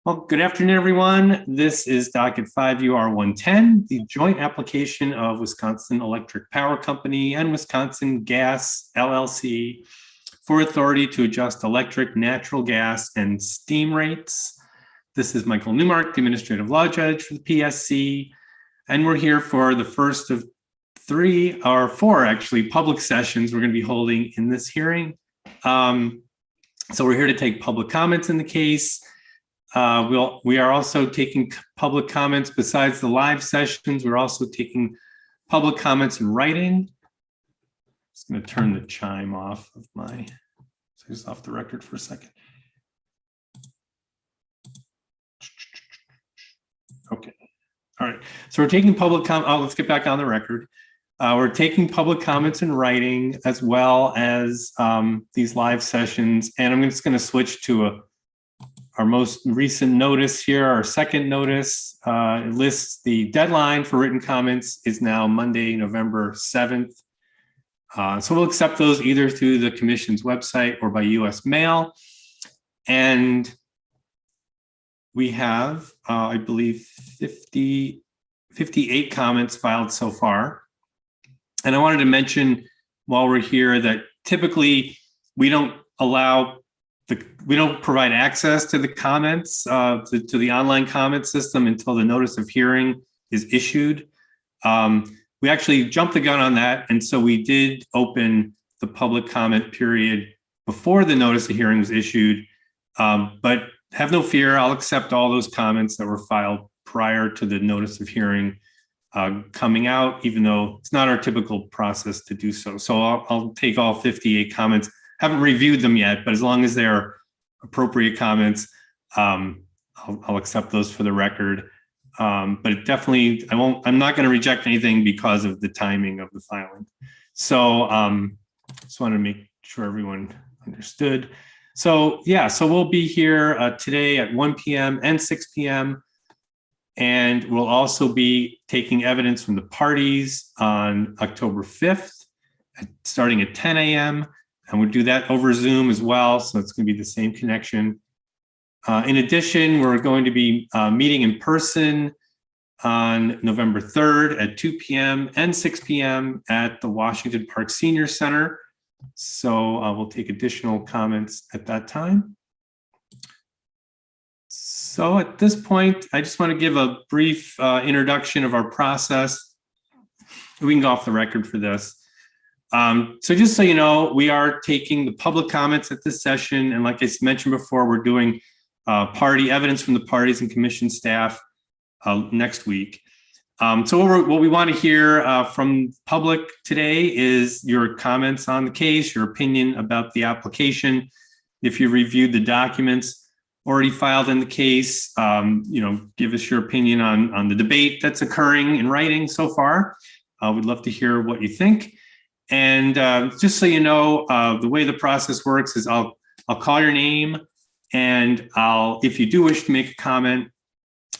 Well, good afternoon, everyone. This is docket 5UR110, the joint application of Wisconsin Electric Power Company and Wisconsin Gas LLC for authority to adjust electric, natural gas, and steam rates. This is Michael Newmark, the Administrative Law Judge for the PSC, and we're here for the first of four public sessions we're going to be holding in this hearing. So we're here to take public comments in the case. We are also taking public comments besides the live sessions. We're also taking public comments in writing. Just going to turn the chime off of my, so just off the record for a second. Okay. All right. So we're taking public comments. Let's get back on the record. We're taking public comments in writing as well as these live sessions. And I'm just going to switch to our most recent notice here, our second notice. It lists the deadline for written comments is now Monday, November 7th. So we'll accept those either through the commission's website or by US mail. And we have, I believe, 58 comments filed so far. And I wanted to mention while we're here that typically we don't provide access to the comments, to the online comment system until the notice of hearing is issued. We actually jumped the gun on that. And so we did open the public comment period before the notice of hearing was issued. But have no fear, I'll accept all those comments that were filed prior to the notice of hearing coming out, even though it's not our typical process to do so. So I'll take all 58 comments. Haven't reviewed them yet, but as long as they're appropriate comments, I'll accept those for the record. But definitely, I'm not going to reject anything because of the timing of the filing. So just want to make sure everyone understood. So yeah, so we'll be here today at 1 p.m. and 6 p.m. And we'll also be taking evidence from the parties on October 5th, starting at 10 a.m. And we'll do that over Zoom as well. So it's going to be the same connection. In addition, we're going to be meeting in person on November 3rd at 2 p.m. and 6 p.m. at the Washington Park Senior Center. So we'll take additional comments at that time. So at this point, I just want to give a brief introduction of our process. We can go off the record for this. So just so you know, we are taking the public comments at this session. And like I mentioned before, we're doing party evidence from the parties and commission staff next week. So what we want to hear from public today is your comments on the case, your opinion about the application. If you reviewed the documents already filed in the case, give us your opinion on the debate that's occurring in writing so far. We'd love to hear what you think. And just so you know, the way the process works is I'll call your name, and if you do wish to make a comment,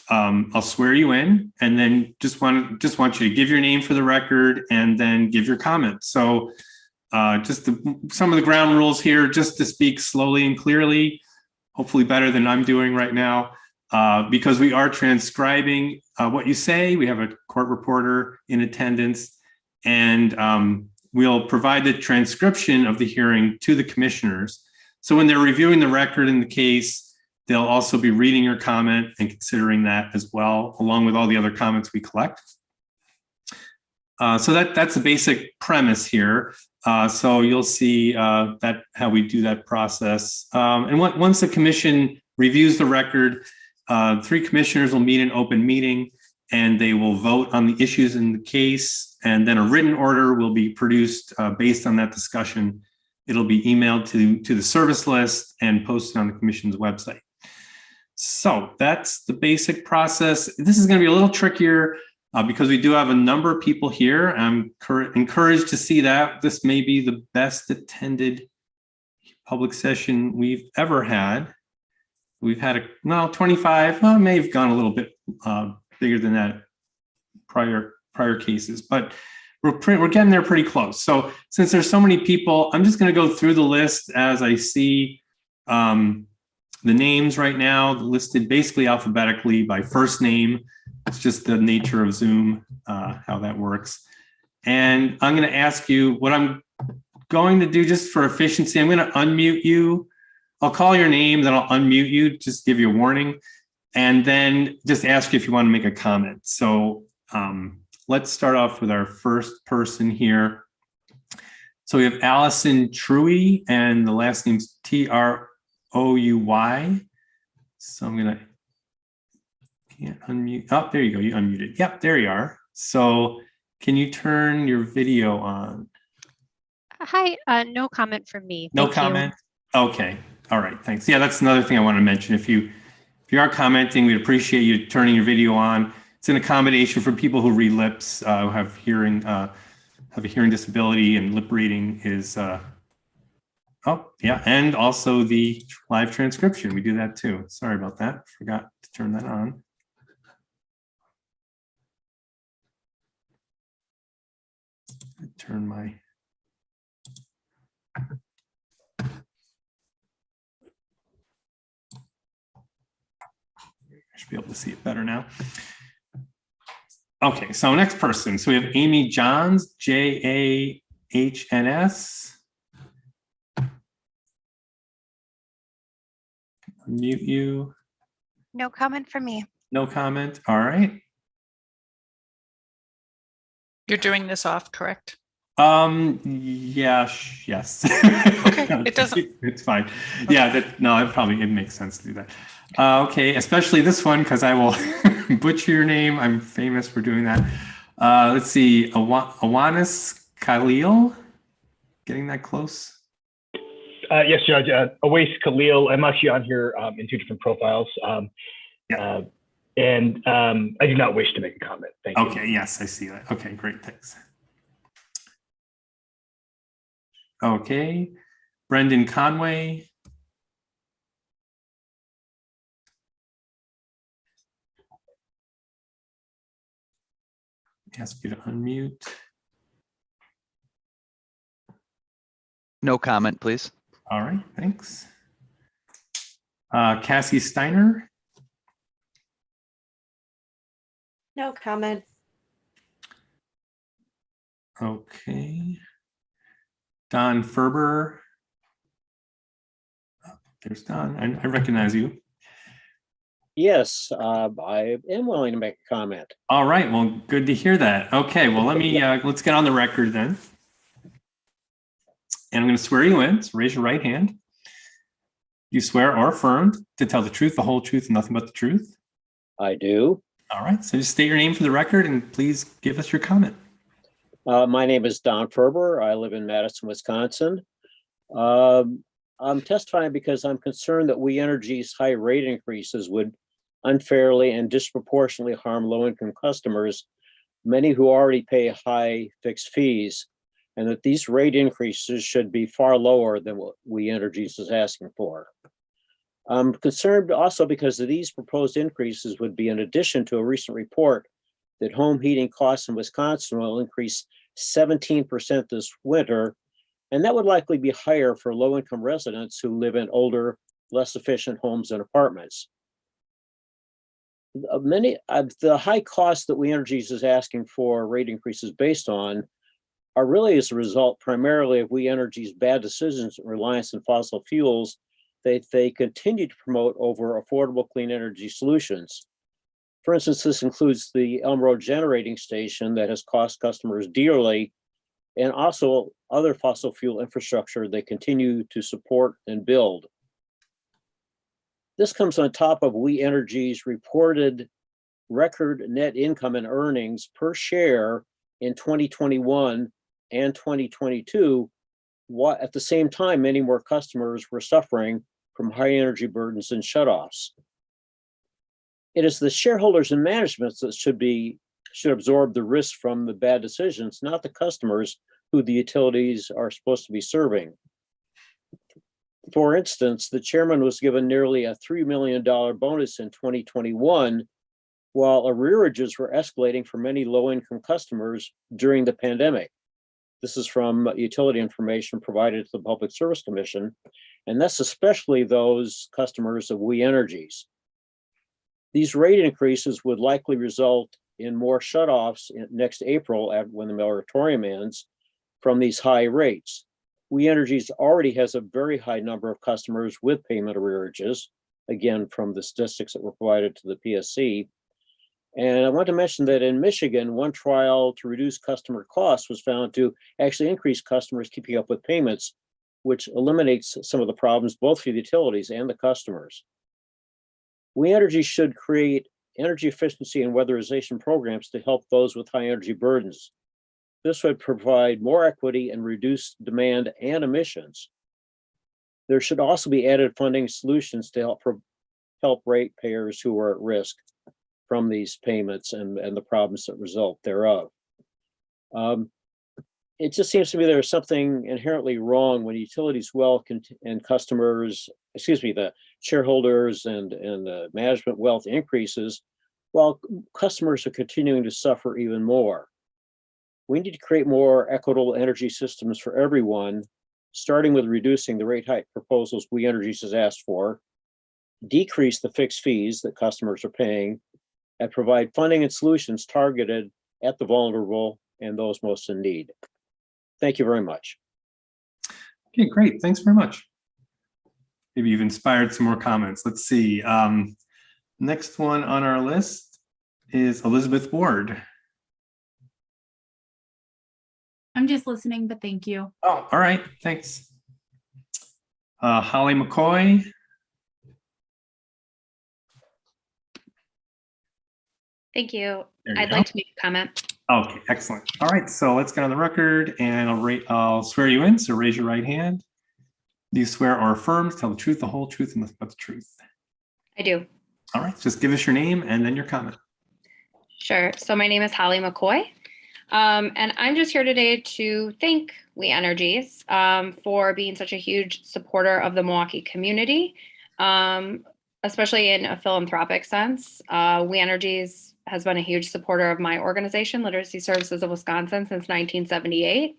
I'll swear you in, and then just want you to give your name for the record and then give your comment. So some of the ground rules here, just to speak slowly and clearly, hopefully better than I'm doing right now, because we are transcribing what you say. We have a court reporter in attendance, and we'll provide the transcription of the hearing to the commissioners. So when they're reviewing the record in the case, they'll also be reading your comment and considering that as well, along with all the other comments we collect. So that's the basic premise here. So you'll see that how we do that process. And once the commission reviews the record, 3 commissioners will meet in open meeting, and they will vote on the issues in the case. And then a written order will be produced based on that discussion. It'll be emailed to the service list and posted on the commission's website. So that's the basic process. This is going to be a little trickier because we do have a number of people here. I'm encouraged to see that. This may be the best attended public session we've ever had. We've had 25, well, may have gone a little bit bigger than that prior cases, but we're getting there pretty close. So since there's so many people, I'm just going to go through the list as I see The names right now listed basically alphabetically by first name. It's just the nature of Zoom, how that works. And I'm going to ask you what I'm going to do just for efficiency. I'm going to unmute you. I'll call your name, then I'll unmute you, just give you a warning, and then just ask you if you want to make a comment. So let's start off with our first person here. So we have Allison Truey, and the last name's Trouy. So I'm gonna, can't unmute. Oh, there you go, you unmuted. Yep, there you are. So can you turn your video on? Hi, no comment from me. No Thank comment? You. Okay, all right, thanks. Yeah, that's another thing I want to mention. If you are commenting, we'd appreciate you turning your video on. It's an accommodation for people who read lips, who have a hearing disability, and lip reading is, oh yeah, and also the live transcription. We do that too. Sorry about that. Forgot to turn that on. Turn my. I should be able to see it better now. Okay, so next person. So we have Amy Johns, Jahns. Unmute you. No comment from me. No comment. All right. You're doing this off, correct? Yeah, yes. Okay, it doesn't. It's fine. Yeah, it makes sense to do that. Okay, especially this one, because I will butcher your name. I'm famous for doing that. Let's see, Awanis Khalil. Getting that close? Yes, Judge. Awais Khalil. I'm actually on here in two different profiles. And I do not wish to make a comment. Thank you. Okay, yes, I see that. Okay, great, thanks. Okay, Brendan Conway. Ask you to unmute. No comment, please. All right, thanks. Cassie Steiner. No comment. Okay. Don Ferber. Oh, there's Don. I recognize you. Yes, I am willing to make a comment. All right. Well, good to hear that. Okay. Well, let's get on the record then. And I'm going to swear you in. So raise your right hand. You swear or affirm to tell the truth, the whole truth, and nothing but the truth? I do. All right. So just state your name for the record and please give us your comment. My name is Don Ferber. I live in Madsen, Wisconsin. I'm testifying because I'm concerned that We Energy's high rate increases would unfairly and disproportionately harm low-income customers, many who already pay high fixed fees, and that these rate increases should be far lower than what We Energies is asking for. I'm concerned also because these proposed increases would be in addition to a recent report that home heating costs in Wisconsin will increase 17% this winter, and that would likely be higher for low-income residents who live in older, less efficient homes and apartments. Many of the high costs that We Energies is asking for rate increases based on are really as a result primarily of We Energies' bad decisions and reliance on fossil fuels that they continue to promote over affordable clean energy solutions. For instance, this includes the Elm Road generating station that has cost customers dearly, and also other fossil fuel infrastructure they continue to support and build. This comes on top of We Energy's reported record net income and earnings per share in 2021 and 2022, while at the same time, many more customers were suffering from high energy burdens and shutoffs. It is the shareholders and management that should absorb the risk from the bad decisions, not the customers who the utilities are supposed to be serving. For instance, the chairman was given nearly a $3 million bonus in 2021, while arrearages were escalating for many low-income customers during the pandemic. This is from utility information provided to the Public Service Commission, and that's especially those customers of We Energies. These rate increases would likely result in more shutoffs next April when the moratorium ends from these high rates. We Energies already has a very high number of customers with payment arrearages, again, from the statistics that were provided to the PSC. And I want to mention that in Michigan, one trial to reduce customer costs was found to actually increase customers keeping up with payments, which eliminates some of the problems both for the utilities and the customers. We Energy should create energy efficiency and weatherization programs to help those with high energy burdens. This would provide more equity and reduce demand and emissions. There should also be added funding solutions to help ratepayers who are at risk from these payments and the problems that result thereof. It just seems to me there's something inherently wrong when utilities and customers, the shareholders and the management wealth increases while customers are continuing to suffer even more. We need to create more equitable energy systems for everyone, starting with reducing the rate hike proposals We Energies has asked for, decrease the fixed fees that customers are paying, and provide funding and solutions targeted at the vulnerable and those most in need. Thank you very much. Okay, great. Thanks very much. Maybe you've inspired some more comments. Let's see. Next one on our list is Elizabeth Ward. I'm just listening, but thank you. Oh, all right. Thanks. Holly McCoy. Thank you. There you I'd go. like to make a comment. Okay, excellent. All right, so let's get on the record and I'll swear you in. So raise your right hand. Do you swear or affirm to tell the truth, the whole truth, and nothing but the truth? I do. All right, just give us your name and then your comment. Sure. So my name is Holly McCoy. And I'm just here today to thank We Energies for being such a huge supporter of the Milwaukee community, especially in a philanthropic sense. We Energies has been a huge supporter of my organization, Literacy Services of Wisconsin, since 1978.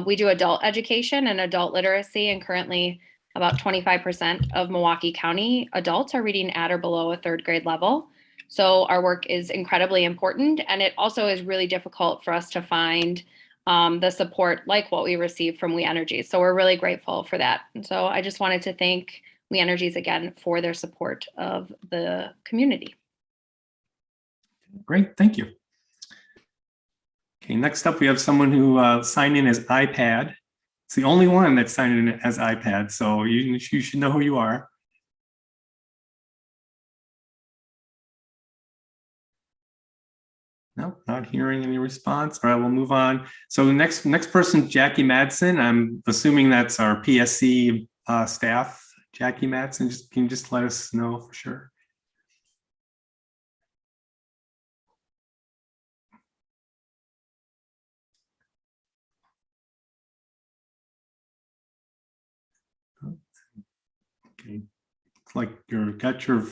We do adult education and adult literacy, and currently about 25% of Milwaukee County adults are reading at or below a third grade level. So our work is incredibly important, and it also is really difficult for us to find the support like what we receive from We Energies. So we're really grateful for that. And so I just wanted to thank We Energies again for their support of the community. Great, thank you. Okay, next up we have someone who signed in as iPad. It's the only one that's signed in as iPad, so you should know who you are. No, not hearing any response. All right, we'll move on. So the next person, Jackie Madsen. I'm assuming that's our PSC staff. Jackie Madsen, can you just let us know for sure? Okay, looks like you've got your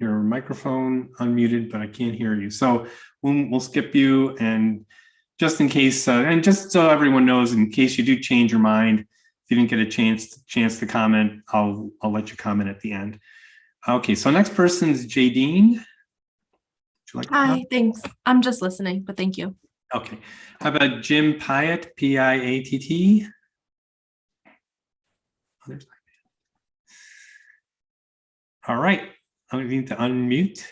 microphone unmuted, but I can't hear you. So we'll skip you, and just in case, and just so everyone knows, in case you do change your mind, if you didn't get a chance to comment, I'll let you comment at the end. Okay, so next person is Jadine. Would you like to Hi, comment? thanks. I'm just listening, but thank you. Okay, how about Jim Pyatt, P-I-A-T-T? All right, I'm going to need to unmute.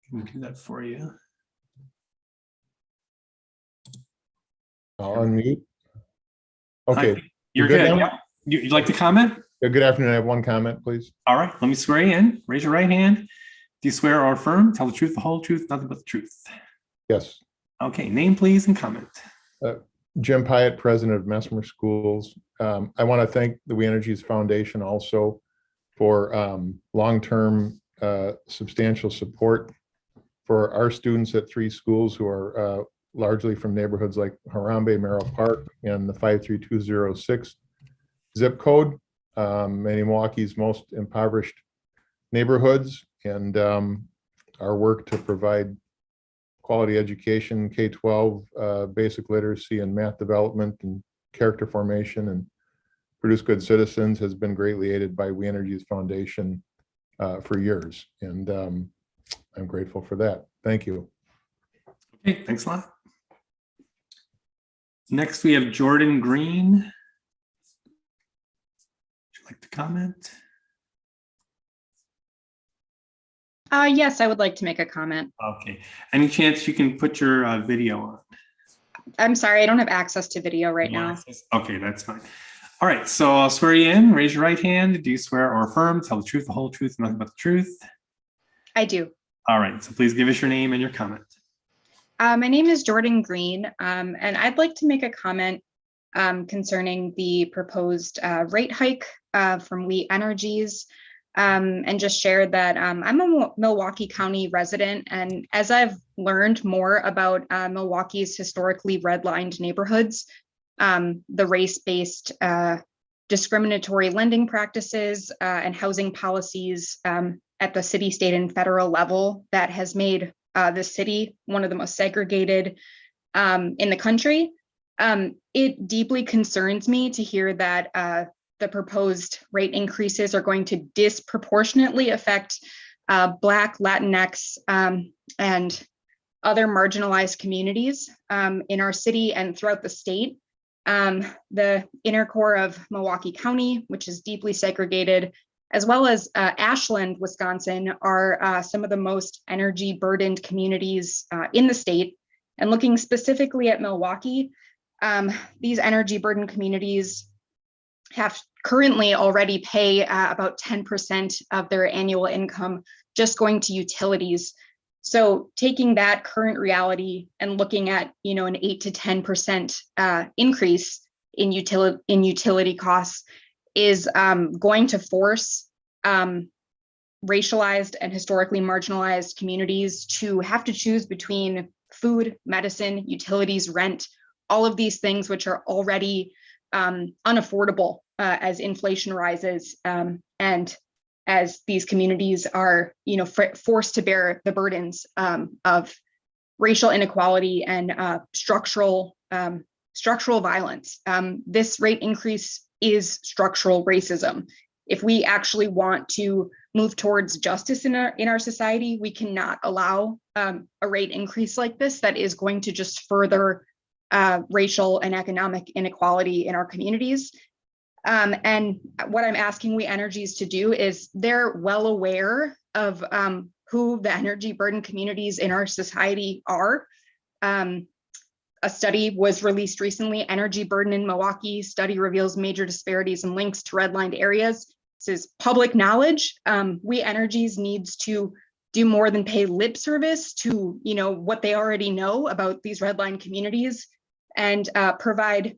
I can do that for you. I'll unmute. Okay. You're good good. now? Yeah. You'd like to comment? Good afternoon. I have one comment, please. All right, let me swear you in. Raise your right hand. Do you swear or affirm, tell the truth, the whole truth, nothing but the truth? Yes. Okay, name please and comment. Jim Pyatt, president of Mesmer Schools. I want to thank the We Energies Foundation also for long-term substantial support for our students at 3 schools who are largely from neighborhoods like Harambe, Merrill Park, and the 53206 zip code, many of Milwaukee's most impoverished neighborhoods, and our work to provide quality education, K-12, basic literacy and math development and character formation and produce good citizens has been greatly aided by We Energy's foundation for years. And I'm grateful for that. Thank you. Okay, thanks a lot. Next, we have Jordan Green. Would you like to comment? Yes, I would like to make a comment. Okay. Any chance you can put your video on? I'm sorry, I don't have access to video right now. Okay, that's fine. All right, so I'll swear you in. Raise your right hand. Do you swear or affirm, tell the truth, the whole truth, and nothing but the truth? I do. All right, so please give us your name and your comment. My name is Jordan Green, and I'd like to make a comment concerning the proposed rate hike from We Energies, and just share that I'm a Milwaukee County resident, and as I've learned more about Milwaukee's historically redlined neighborhoods, the race-based discriminatory lending practices and housing policies at the city, state, and federal level that has made the city one of the most segregated in the country. It deeply concerns me to hear that the proposed rate increases are going to disproportionately affect Black, Latinx, and other marginalized communities in our city and throughout the state. The inner core of Milwaukee County, which is deeply segregated, as well as Ashland, Wisconsin, are some of the most energy burdened communities in the state. And looking specifically at Milwaukee, these energy burdened communities have currently already pay about 10% of their annual income just going to utilities. So taking that current reality and looking at, an 8 to 10% increase in utility costs is going to force racialized and historically marginalized communities to have to choose between food, medicine, utilities, rent, all of these things which are already unaffordable as inflation rises and as these communities are, forced to bear the burdens of racial inequality and structural violence. This rate increase is structural racism. If we actually want to move towards justice in our society, we cannot allow a rate increase like this that is going to just further racial and economic inequality in our communities. And what I'm asking We Energies to do is they're well aware of who the energy burdened communities in our society are. A study was released recently, Energy Burden in Milwaukee. Study reveals major disparities and links to redlined areas. This is public knowledge. We Energies needs to do more than pay lip service to, what they already know about these redlined communities and provide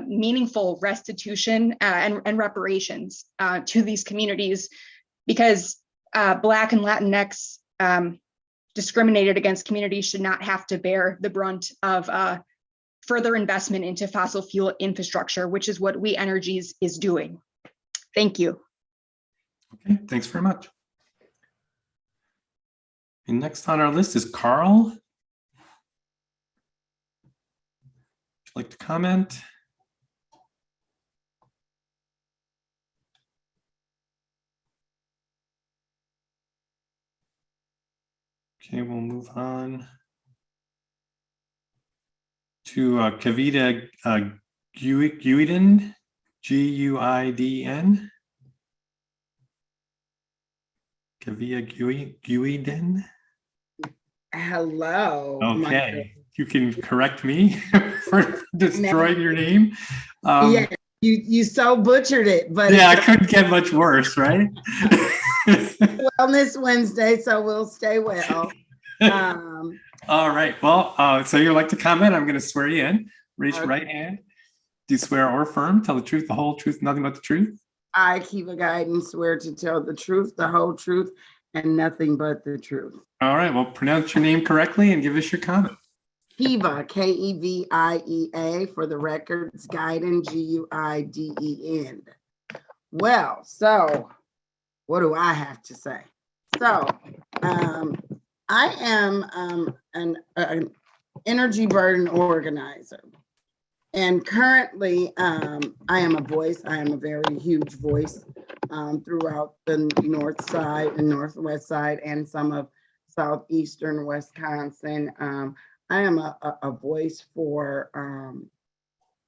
meaningful restitution and reparations to these communities, because Black and Latinx discriminated against communities should not have to bear the brunt of further investment into fossil fuel infrastructure, which is what We Energies is doing. Thank you. Okay, thanks very much. And next on our list is Carl. Would you like to comment? Okay, we'll move on to Kavita Guiden, Guidn. Kavita Guiden. Hello. Okay, you can correct me for destroying your name. Yeah, you so butchered it, but yeah, I couldn't get much worse, right? Wellness Wednesday, so we'll stay well. All right. Well, so you'd like to comment? I'm going to swear you in. Raise your right hand. Do you swear or affirm? Tell the truth, the whole truth, nothing but the truth? I, Kiva Guidance, swear to tell the truth, the whole truth, and nothing but the truth. All right. Well, pronounce your name correctly and give us your comment. Kiva, Keviea, for the records, Guiden, Guiden. Well, so what do I have to say? So, I am an energy burden organizer. And currently, I am a voice. I am a very huge voice throughout the north side and northwest side and some of southeastern Wisconsin. I am a voice for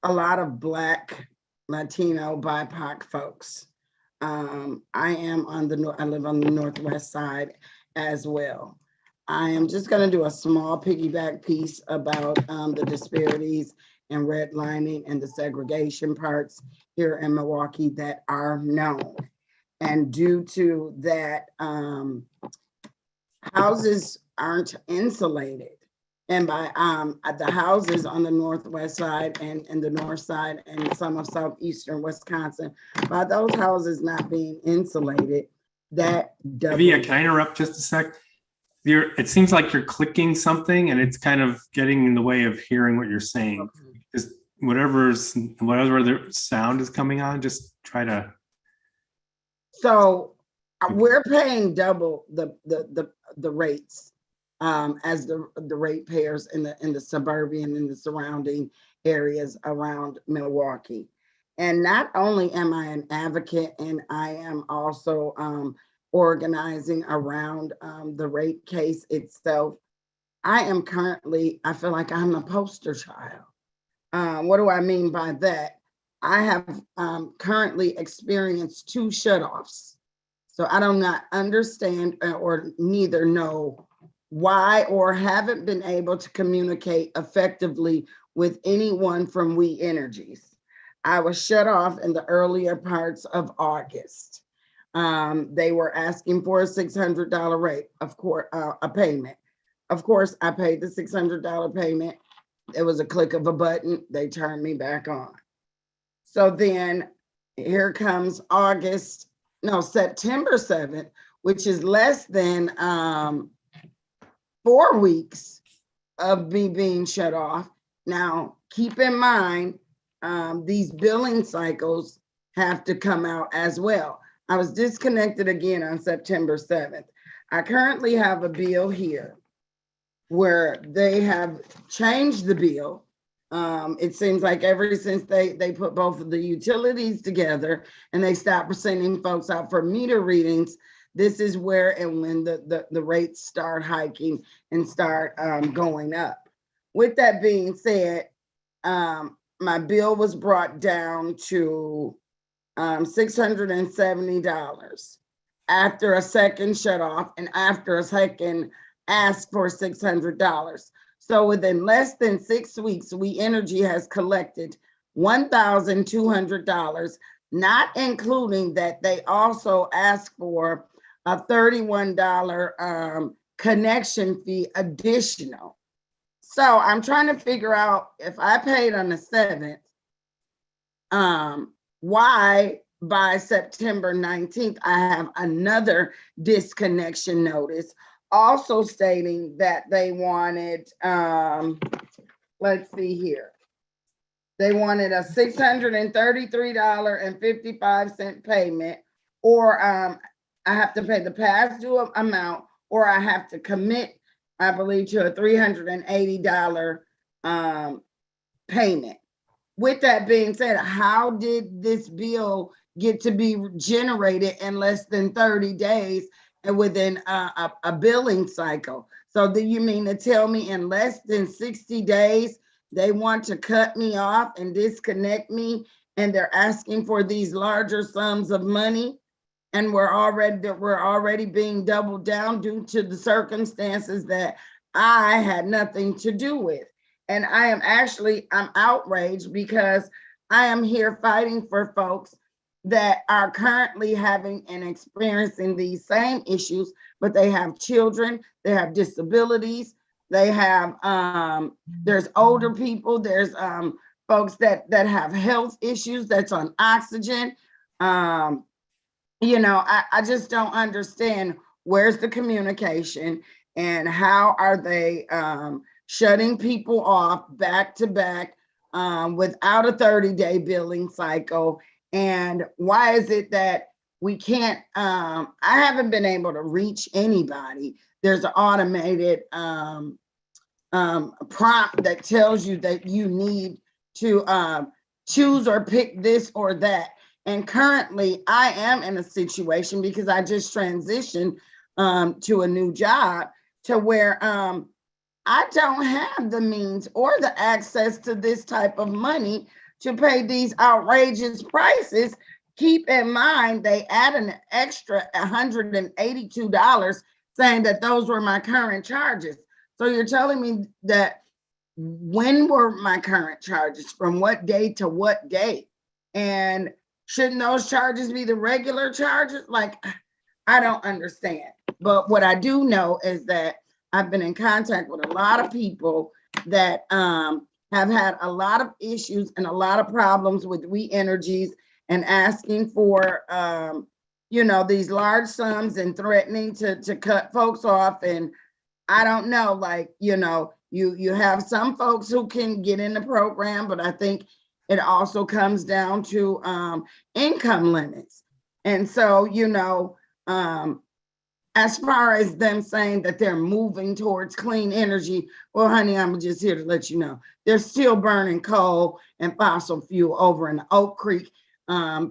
a lot of Black, Latino, BIPOC folks. I live on the northwest side as well. I am just going to do a small piggyback piece about the disparities and redlining and the segregation parts here in Milwaukee that are known. And due to that, houses aren't insulated. And by the houses on the northwest side and the north side and some of southeastern Wisconsin, by those houses not being insulated, that Via, can I interrupt just a sec? It seems like you're clicking something and it's kind of getting in the way of hearing what you're saying. Just whatever the sound is coming on, just try to. So we're paying double the rates as the ratepayers in the suburban and the surrounding areas around Milwaukee. And not only am I an advocate, and I am also organizing around the rate case itself. I feel like I'm the poster child. What do I mean by that? I have currently experienced 2 shutoffs. So I do not understand or neither know why or haven't been able to communicate effectively with anyone from We Energies. I was shut off in the earlier parts of August. They were asking for a $600 rate, of course, a payment. Of course, I paid the $600 payment. It was a click of a button. They turned me back on. So then here comes September 7th, which is less than 4 weeks of me being shut off. Now, keep in mind, these billing cycles have to come out as well. I was disconnected again on September 7th. I currently have a bill here where they have changed the bill. It seems like ever since they put both of the utilities together and they stopped sending folks out for meter readings, this is where and when the rates start hiking and start going up. With that being said, my bill was brought down to $670 after a second shut off and after a second ask for $600. So within less than 6 weeks, We Energy has collected $1,200, not including that they also asked for a $31 connection fee additional. So I'm trying to figure out if I paid on the 7th, why by September 19th, I have another disconnection notice also stating that they wanted, let's see here. They wanted a $633.55 payment, or I have to pay the past due amount, or I have to commit, I believe, to a $380 payment. With that being said, how did this bill get to be generated in less than 30 days and within a billing cycle? So do you mean to tell me in less than 60 days, they want to cut me off and disconnect me, and they're asking for these larger sums of money? And we're already being doubled down due to the circumstances that I had nothing to do with. And I'm outraged because I am here fighting for folks that are currently having and experiencing these same issues, but they have children, they have disabilities, they have, there's older people, there's folks that have health issues that's on oxygen. I just don't understand where's the communication and how are they shutting people off back to back without a 30-day billing cycle. And why is it that we can't, I haven't been able to reach anybody. There's an automated prompt that tells you that you need to choose or pick this or that. And currently I am in a situation because I just transitioned to a new job to where I don't have the means or the access to this type of money to pay these outrageous prices. Keep in mind, they add an extra $182 saying that those were my current charges. So you're telling me that when were my current charges, from what day to what day? And shouldn't those charges be the regular charges? Like, I don't understand. But what I do know is that I've been in contact with a lot of people that have had a lot of issues and a lot of problems with We Energies and asking for, these large sums and threatening to cut folks off. And I don't know, like, you have some folks who can get in the program, but I think it also comes down to income limits. And so, as far as them saying that they're moving towards clean energy, well, honey, I'm just here to let you know, they're still burning coal and fossil fuel over in the Oak Creek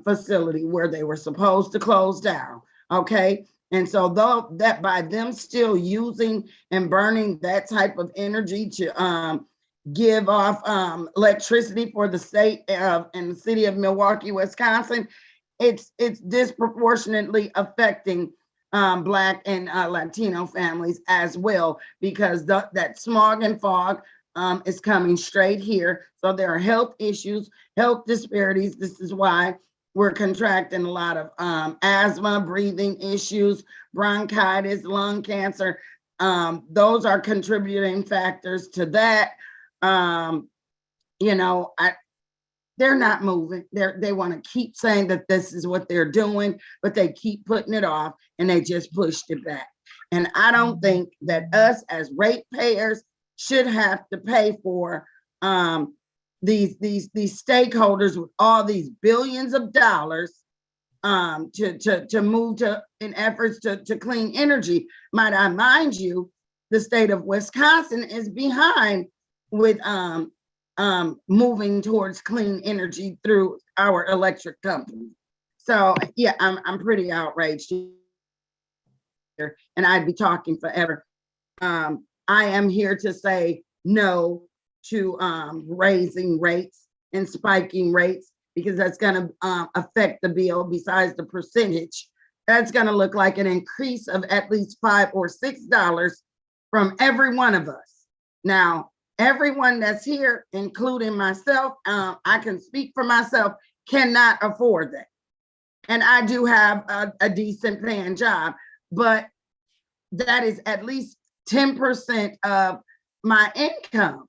facility where they were supposed to close down, okay? And so though that by them still using and burning that type of energy to give off electricity for the state and the city of Milwaukee, Wisconsin, it's disproportionately affecting Black and Latino families as well, because that smog and fog is coming straight here. So there are health issues, health disparities. This is why we're contracting a lot of asthma, breathing issues, bronchitis, lung cancer. Those are contributing factors to that. They're not moving. They want to keep saying that this is what they're doing, but they keep putting it off and they just pushed it back. And I don't think that us as ratepayers should have to pay for these stakeholders with all these billions of dollars to move to in efforts to clean energy. Might I mind you, the state of Wisconsin is behind with moving towards clean energy through our electric company. So yeah, I'm pretty outraged here, and I'd be talking forever. I am here to say no to raising rates and spiking rates, because that's going to affect the bill. Besides the percentage, that's going to look like an increase of at least $5 or $6 from every one of us. Now, everyone that's here, including myself, I can speak for myself, cannot afford that. And I do have a decent paying job, but that is at least 10% of my income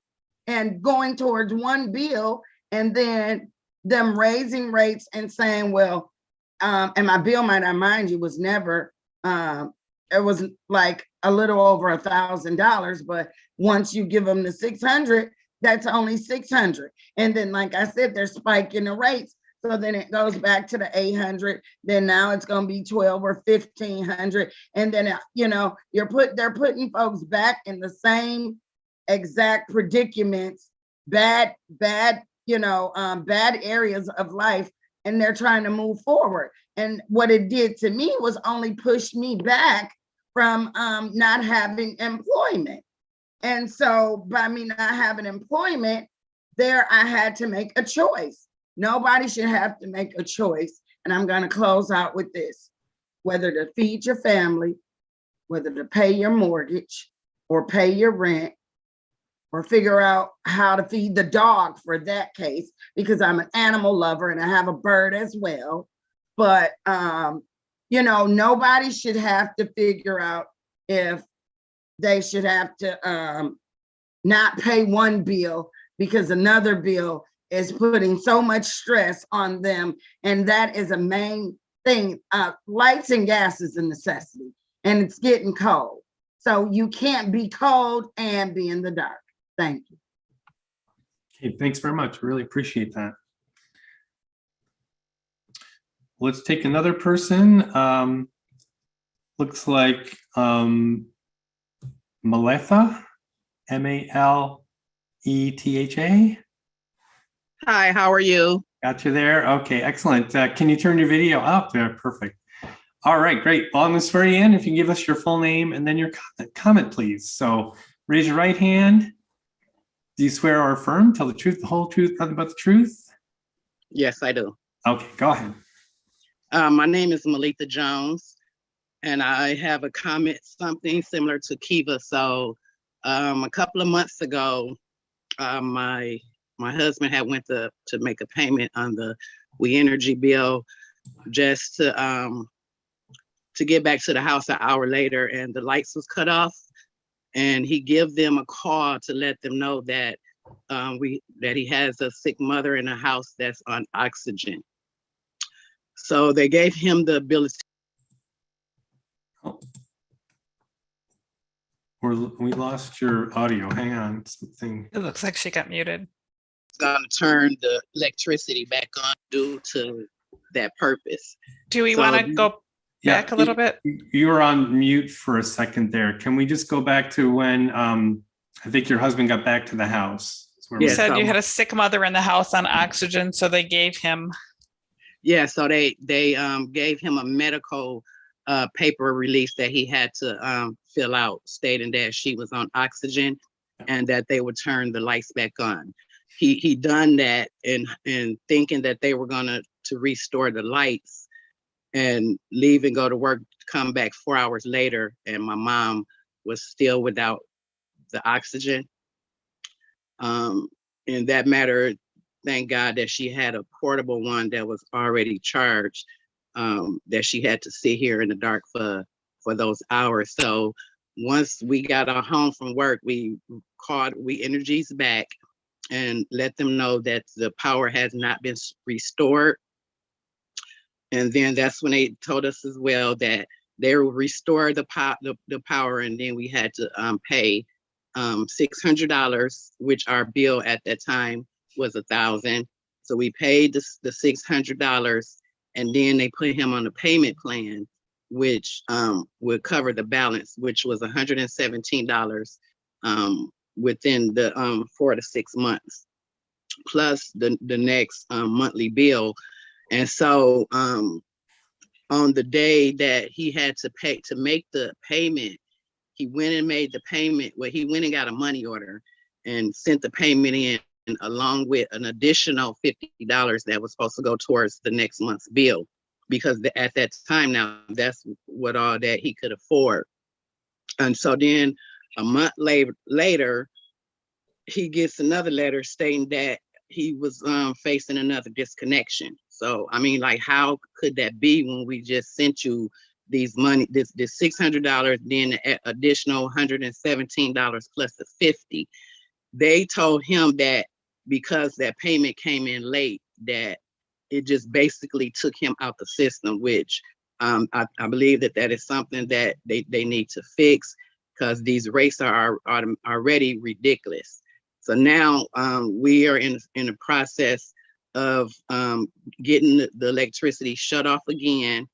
and going towards one bill, and then them raising rates and saying, well, and my bill, might I mind you, was never, it was like a little over $1,000, but once you give them the 600, that's only 600. And then, like I said, they're spiking the rates. So then it goes back to the 800. Then now it's going to be 12 or 1,500. And then, they're putting folks back in the same exact predicaments, bad areas of life, and they're trying to move forward. And what it did to me was only push me back from not having employment. And so by me not having employment, there I had to make a choice. Nobody should have to make a choice. And I'm going to close out with this: whether to feed your family, whether to pay your mortgage or pay your rent, or figure out how to feed the dog for that case, because I'm an animal lover and I have a bird as well. But, nobody should have to figure out if they should have to not pay one bill because another bill is putting so much stress on them. And that is a main thing. Lights and gas is a necessity, and it's getting cold. So you can't be cold and be in the dark. Thank you. Okay, thanks very much. Really appreciate that. let's take another person. Looks like Maletha, Maletha. Hi, how are you? Got you there. Okay, excellent. Can you turn your video up? Yeah, perfect. All right, great. Well, I'm going to swear you in. If you can give us your full name and then your comment, please. So raise your right hand. Do you swear or affirm? Tell the truth, the whole truth, nothing but the truth? Yes, I do. Okay, go ahead. My name is Maletha Jones, and I have a comment, something similar to Kiva. So a couple of months ago, my husband had went to make a payment on the We Energy bill just to get back to the house an hour later, and the lights was cut off. And he give them a call to let them know that that he has a sick mother in a house that's on oxygen. So they gave him the ability. Oh. We lost your audio. Hang on, something. It looks like she got muted. Going to turn the electricity back on due to that purpose. Do we So want to go back a little bit? You were on mute for a second there. Can we just go back to when I think your husband got back to the house? You said you had a sick mother in the house on oxygen, so they gave him. Yeah, so they gave him a medical paper release that he had to fill out, stating that she was on oxygen and that they would turn the lights back on. He done that and thinking that they were gonna to restore the lights and leave and go to work, come back 4 hours later, and my mom was still without the oxygen. In that matter, thank God that she had a portable one that was already charged, that she had to sit here in the dark for those hours. So once we got our home from work, we called We Energies back and let them know that the power has not been restored. And then that's when they told us as well that they will restore the power, and then we had to pay $600, which our bill at that time was $1,000. So we paid the $600, and then they put him on a payment plan, which would cover the balance, which was $117 within the 4 to 6 months, plus the next monthly bill. And so on the day that he had to pay to make the payment, he went and made the payment. Well, he went and got a money order and sent the payment in, along with an additional $50 that was supposed to go towards the next month's bill, because at that time now, that's what all that he could afford. And so then a month later, he gets another letter stating that he was facing another disconnection. So, I mean, like, how could that be when we just sent you these money, this $600, then the additional $117 plus the $50? They told him that because that payment came in late, that it just basically took him out the system, which I believe that is something that they need to fix, because these rates are already ridiculous. So now we are in the process of getting the electricity shut off again,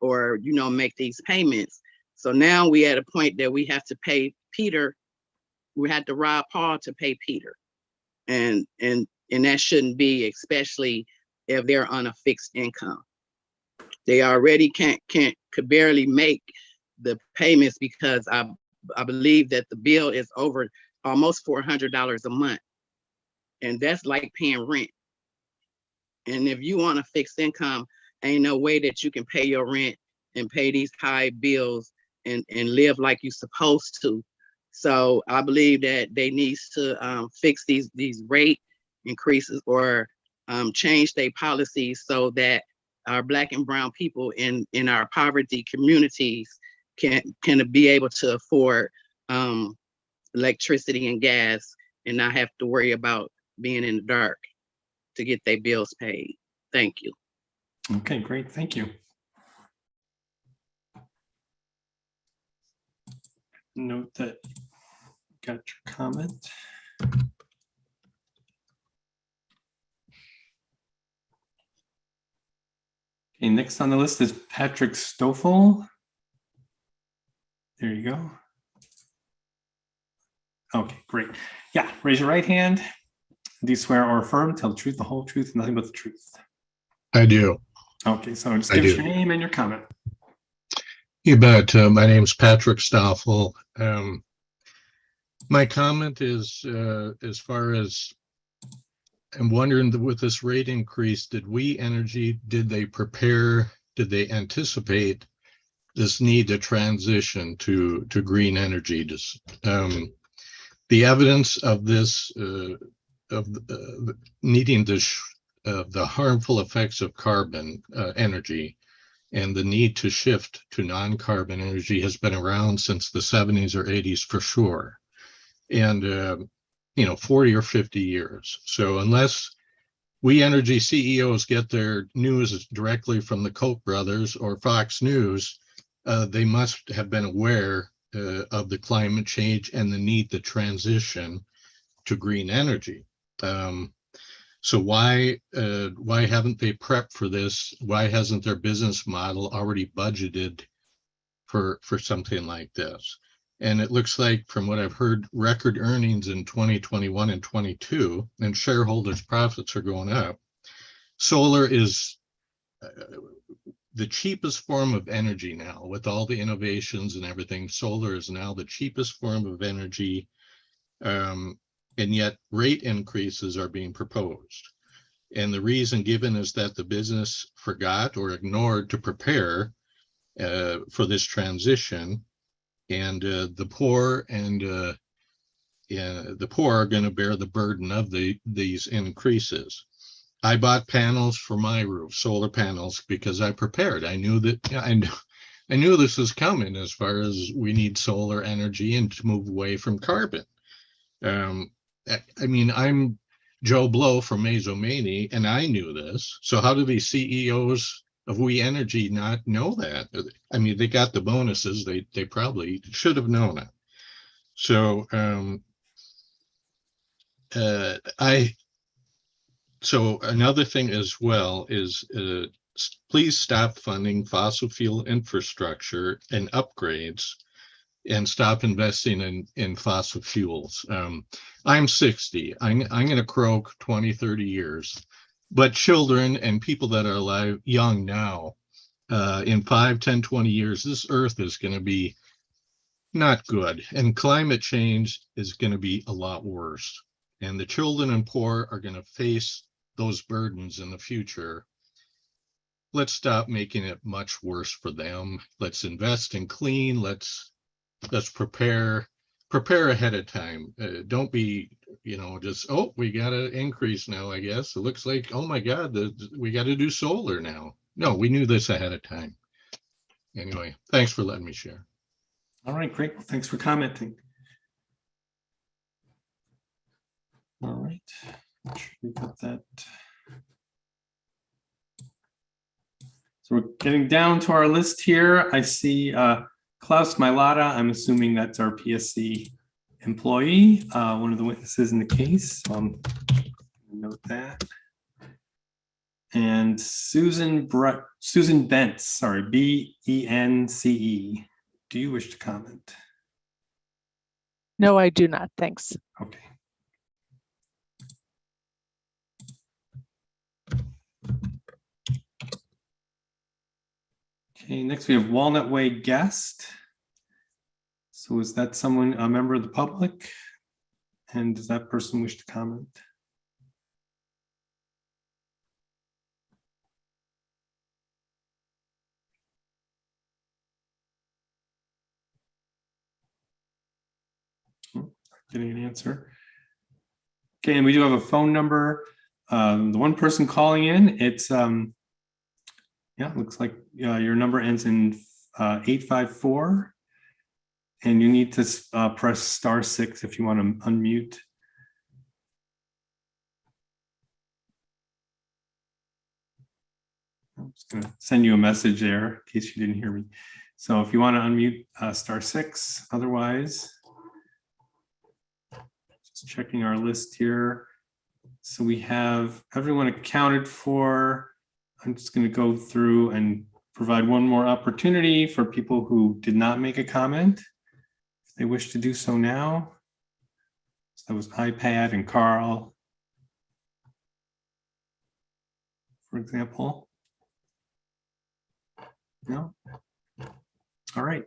or make these payments. So now we at a point that we have to pay Peter. We had to rob Paul to pay Peter, and that shouldn't be, especially if they're on a fixed income. They already could barely make the payments, because I believe that the bill is over almost $400 a month, and that's like paying rent. And if you want a fixed income, ain't no way that you can pay your rent and pay these high bills and live like you're supposed to. So I believe that they need to fix these rate increases, or change their policies so that our Black and brown people in our poverty communities can be able to afford electricity and gas and not have to worry about being in the dark to get their bills paid. Thank you. Okay, great. Thank you. Note that you got your comment. Okay, next on the list is Patrick Stoffel. There you go. Okay, great. Yeah, raise your right hand. Do you swear or affirm, tell the truth, the whole truth, and nothing but the truth? I do. Okay, so just I give us do. your name and your comment. You bet. My name's Patrick Stoffel. My comment is as far as I'm wondering with this rate increase, did We Energy, did they prepare, did they anticipate this need to transition to green energy? The evidence of this, needing to, the harmful effects of carbon energy and the need to shift to non-carbon energy has been around since the 70s or 80s for sure. And, 40 or 50 years. So unless We Energy CEOs get their news directly from the Koch brothers or Fox News, they must have been aware of the climate change and the need to transition to green energy. So why haven't they prepped for this? Why hasn't their business model already budgeted for something like this? And it looks like, from what I've heard, record earnings in 2021 and 22, and shareholders' profits are going up. Solar is the cheapest form of energy now. With all the innovations and everything, solar is now the cheapest form of energy, and yet rate increases are being proposed. And the reason given is that the business forgot or ignored to prepare for this transition. And the poor are going to bear the burden of these increases. I bought panels for my roof, solar panels, because I prepared. I knew that I knew this was coming as far as we need solar energy and to move away from carbon. I mean, I'm Joe Blow from Mazomanie, and I knew this. So how do these CEOs of We Energy not know that? I mean, they got the bonuses. They probably should have known it. So so another thing as well is please stop funding fossil fuel infrastructure and upgrades and stop investing in fossil fuels. I'm 60. I'm going to croak 20, 30 years. But children and people that are alive young now, in 5, 10, 20 years, this earth is going to be not good. And climate change is going to be a lot worse. And the children and poor are going to face those burdens in the future. Let's stop making it much worse for them. Let's invest in clean. Let's prepare ahead of time. Don't be, just, oh, we got to increase now, I guess. It looks like, oh my God, we got to do solar now. No, we knew this ahead of time. Anyway, thanks for letting me share. All right, great. Well, thanks for commenting. All right, make sure we got that. So we're getting down to our list here. I see Klaus Mylata. I'm assuming that's our PSC employee, one of the witnesses in the case. So I'm going to note that. And Susan Bence, sorry, B-E-N-C-E. Do you wish to comment? No, I do not. Thanks. Okay. Okay, next we have Walnut Way Guest. So is that someone, a member of the public? And does that person wish to comment? Getting an answer. Okay, and we do have a phone number. The one person calling in, it's yeah, looks like your number ends in 854, and you need to press *6 if you want to unmute. I'm just going to send you a message there in case you didn't hear me. So if you want to unmute, *6. Otherwise, just checking our list here. So we have everyone accounted for. I'm just going to go through and provide one more opportunity for people who did not make a comment, if they wish to do so now. So that was iPad and Carl, for example. No? All right.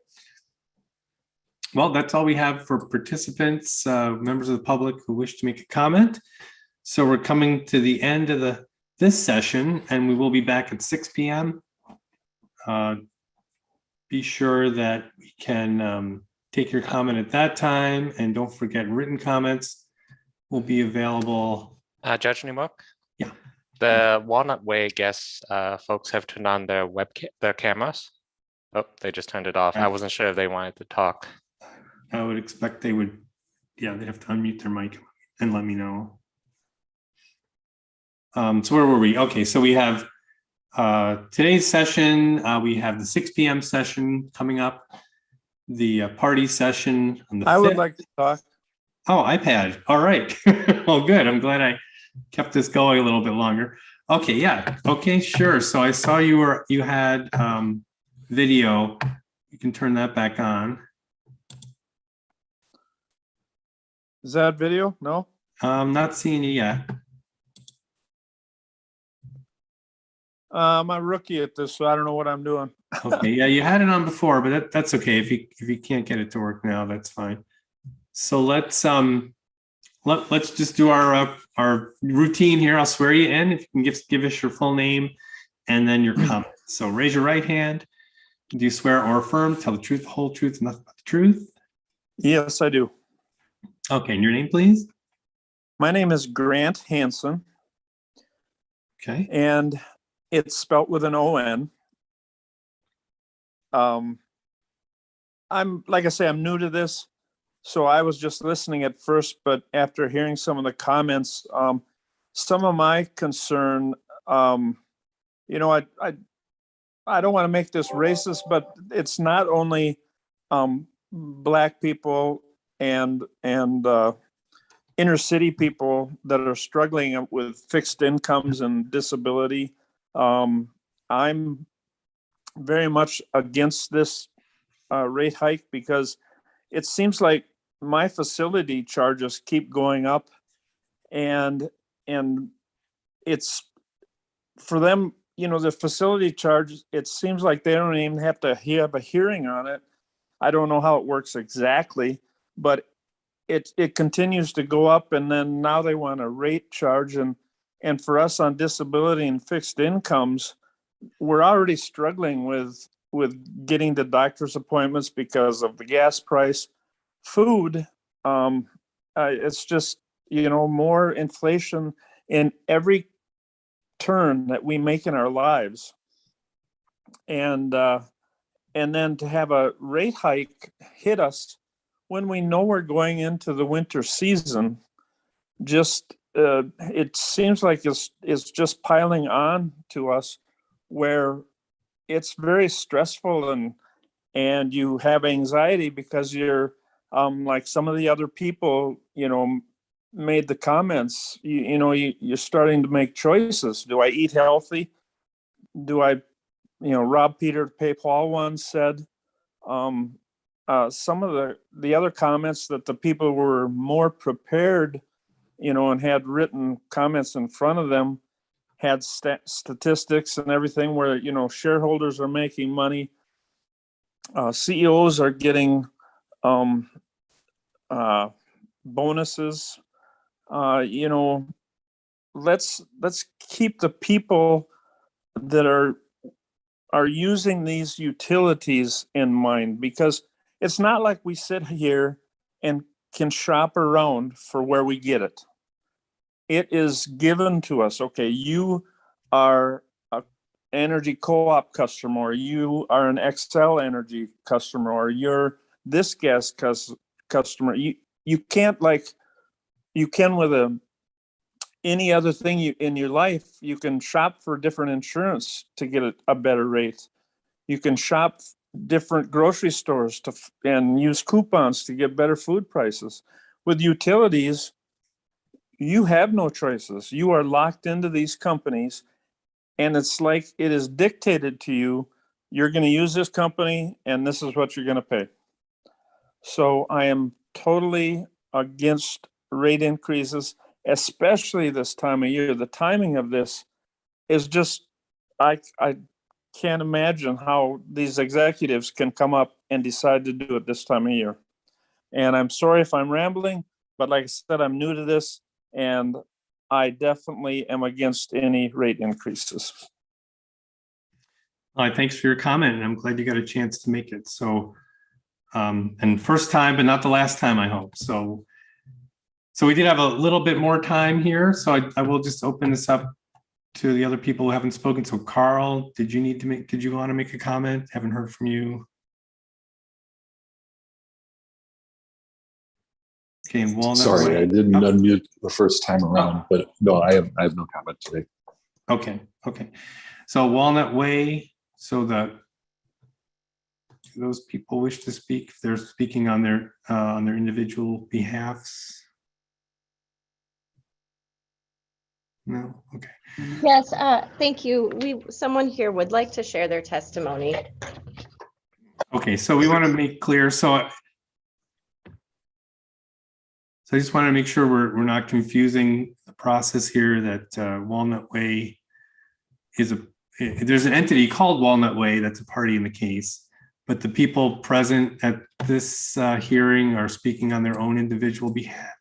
Well, that's all we have for participants, members of the public who wish to make a comment. So we're coming to the end of this session, and we will be back at 6 p.m. Be sure that we can take your comment at that time, and don't forget written comments will be available. Judge Newmark? Yeah. The Walnut Way guests, folks have turned on their their cameras. Oh, they just turned it off. I wasn't sure if they wanted to talk. I would expect they would, yeah, they have to unmute their mic and let me know. So where were we? Okay, so we have today's session. We have the 6 p.m. session coming up, the party session on the 5th. I would like to talk. Oh, iPad. All right. Well, good. I'm glad I kept this going a little bit longer. Okay, yeah. Okay, sure. So I saw you had video. You can turn that back on. Is that video? No? I'm not seeing it yet. I'm a rookie at this, so I don't know what I'm doing. Okay, yeah, you had it on before, but that's okay. If you can't get it to work now, that's fine. So let's just do our routine here. I'll swear you in. If you can give us your full name and then your comment. So raise your right hand. Do you swear or affirm, tell the truth, the whole truth, and nothing but the truth? Yes, I do. Okay, and your name, please? My name is Grant Hansen. Okay. And it's spelt with an O-N. I'm, like I say, I'm new to this, so I was just listening at first, but after hearing some of the comments, some of my concern, you know, I don't want to make this racist, but it's not only Black people and inner city people that are struggling with fixed incomes and disability. I'm very much against this rate hike because it seems like my facility charges keep going up, and it's for them, you know, the facility charges, it seems like they don't even have to have a hearing on it. I don't know how it works exactly, but it continues to go up, and then now they want a rate charge, and for us on disability and fixed incomes, we're already struggling with getting the doctor's appointments because of the gas price, food. It's just, you know, more inflation in every turn that we make in our lives, and then to have a rate hike hit us when we know we're going into the winter season, just it seems like it's just piling on to us, where it's very stressful, and you have anxiety because you're like some of the other people, you know, made the comments, you know, you're starting to make choices. Do I eat healthy? Do I, you know, rob Peter to pay Paul once said. Some of the other comments that the people were more prepared, you know, and had written comments in front of them, had statistics and everything where, you know, shareholders are making money, CEOs are getting bonuses. You know, let's keep the people that are using these utilities in mind, because it's not like we sit here and can shop around for where we get it. It is given to us. Okay, you are an energy co-op customer, or you are an Excel Energy customer, or you're this gas customer. You can't, like you can with any other thing in your life. You can shop for different insurance to get a better rate. You can shop different grocery stores and use coupons to get better food prices. With utilities, you have no choices. You are locked into these companies, And it's like it is dictated to you, you're going to use this company and this is what you're going to pay. So I am totally against rate increases, especially this time of year. The timing of this is just, I can't imagine how these executives can come up and decide to do it this time of year. And I'm sorry if I'm rambling, but like I said, I'm new to this and I definitely am against any rate increases. All right, thanks for your comment, and I'm glad you got a chance to make it. So, and first time, but not the last time, I hope. So we did have a little bit more time here, so I will just open this up to the other people who haven't spoken. So Carl, did you want to make a comment? Haven't heard from you. Okay, and Walnut Sorry, Way. I didn't Oh. unmute the first time around, but no, I have no comment today. Okay. So Walnut Way, so do those people wish to speak, if they're speaking on their individual behalfs? No, okay. Yes, thank you. Someone here would like to share their testimony. Okay, so we want to make clear, so I just want to make sure we're not confusing the process here, that Walnut Way is there's an entity called Walnut Way that's a party in the case, but the people present at this hearing are speaking on their own individual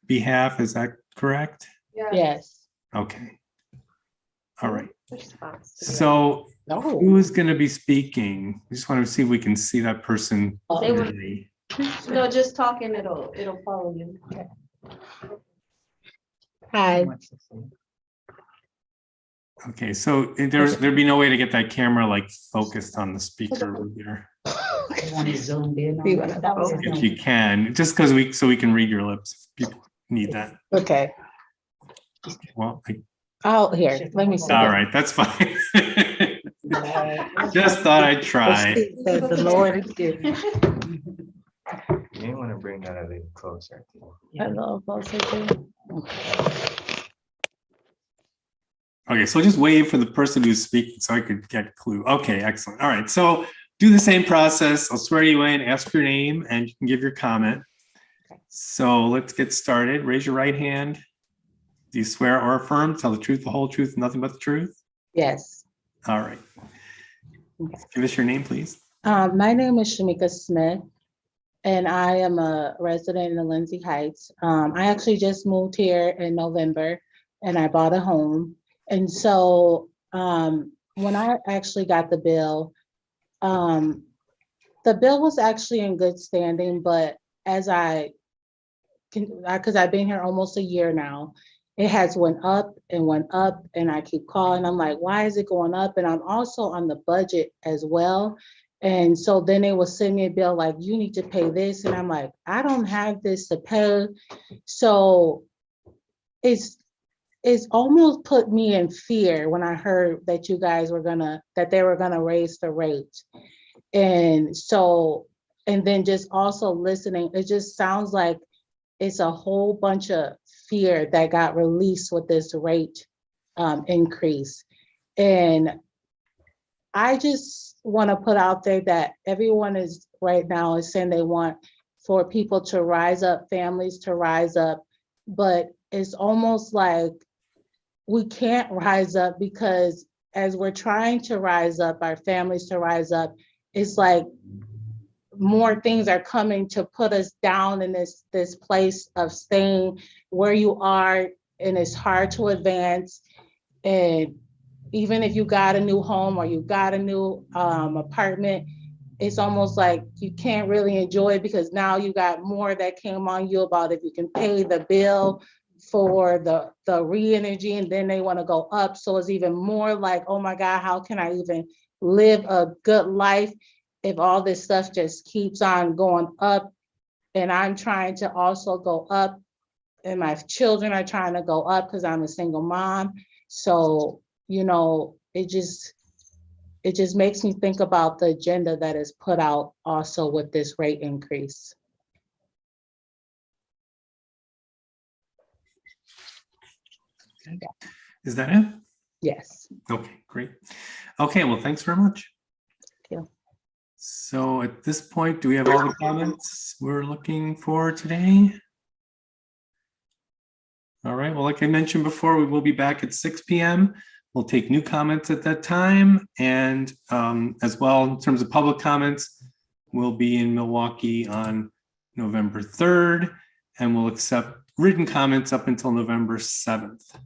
behalf. Is that correct? Yes. Okay. All right. So who's going to be speaking? We just want to see if we can see that person. No, just talking, it'll follow you. Okay. Hi. Okay, so there'd be no way to get that camera like focused on the speaker over there. If you can, just because so we can read your lips. If people need that. Okay. Well, Here, let me see. All right, that's fine. Just thought I'd try. The Lord is good. You may want to bring that a little closer. A little closer too. Okay, so just wave for the person who's speaking so I could get a clue. Okay, excellent. All right, so do the same process. I'll swear you in, ask your name, and you can give your comment. So let's get started. Raise your right hand. Do you swear or affirm, tell the truth, the whole truth, and nothing but the truth? Yes. All right. Give us your name, please. My name is Shamika Smith, and I am a resident in the Lindsay Heights. I actually just moved here in November, and I bought a home. And so when I actually got the bill was actually in good standing, but because I've been here almost a year now, it has went up, and I keep calling. I'm like, why is it going up? And I'm also on the budget as well. And so then they will send me a bill like, you need to pay this. And I'm like, I don't have this to pay. So it's almost put me in fear when I heard that you guys that they were gonna raise the rate. And so, and then just also listening, it just sounds like it's a whole bunch of fear that got released with this rate increase. And I just wanna put out there that everyone is right now is saying they want for people to rise up, families to rise up, but it's almost like we can't rise up because as we're trying to rise up, our families to rise up, it's like more things are coming to put us down in this place of staying where you are, and it's hard to advance. And even if you got a new home or you got a new apartment, it's almost like you can't really enjoy it because now you got more that came on you about if you can pay the bill for the re-energy, and then they want to go up. So it's even more like, oh my God, how can I even live a good life if all this stuff just keeps on going up? And I'm trying to also go up, and my children are trying to go up because I'm a single mom. So, it just makes me think about the agenda that is put out also with this rate increase. Is that it? Yes. Okay, great. Okay, well, thanks very much. Thank you. So at this point, do we have all the comments we're looking for today? All right, well, like I mentioned before, we will be back at 6 p.m. We'll take new comments at that time. And as well, in terms of public comments, we'll be in Milwaukee on November 3rd, and we'll accept written comments up until November 7th.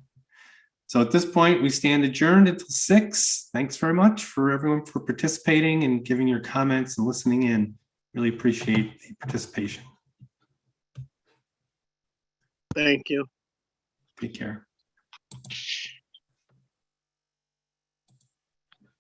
So at this point, we stand adjourned until 6. Thanks very much for everyone for participating and giving your comments and listening in. Really appreciate the participation. Thank you. Take care.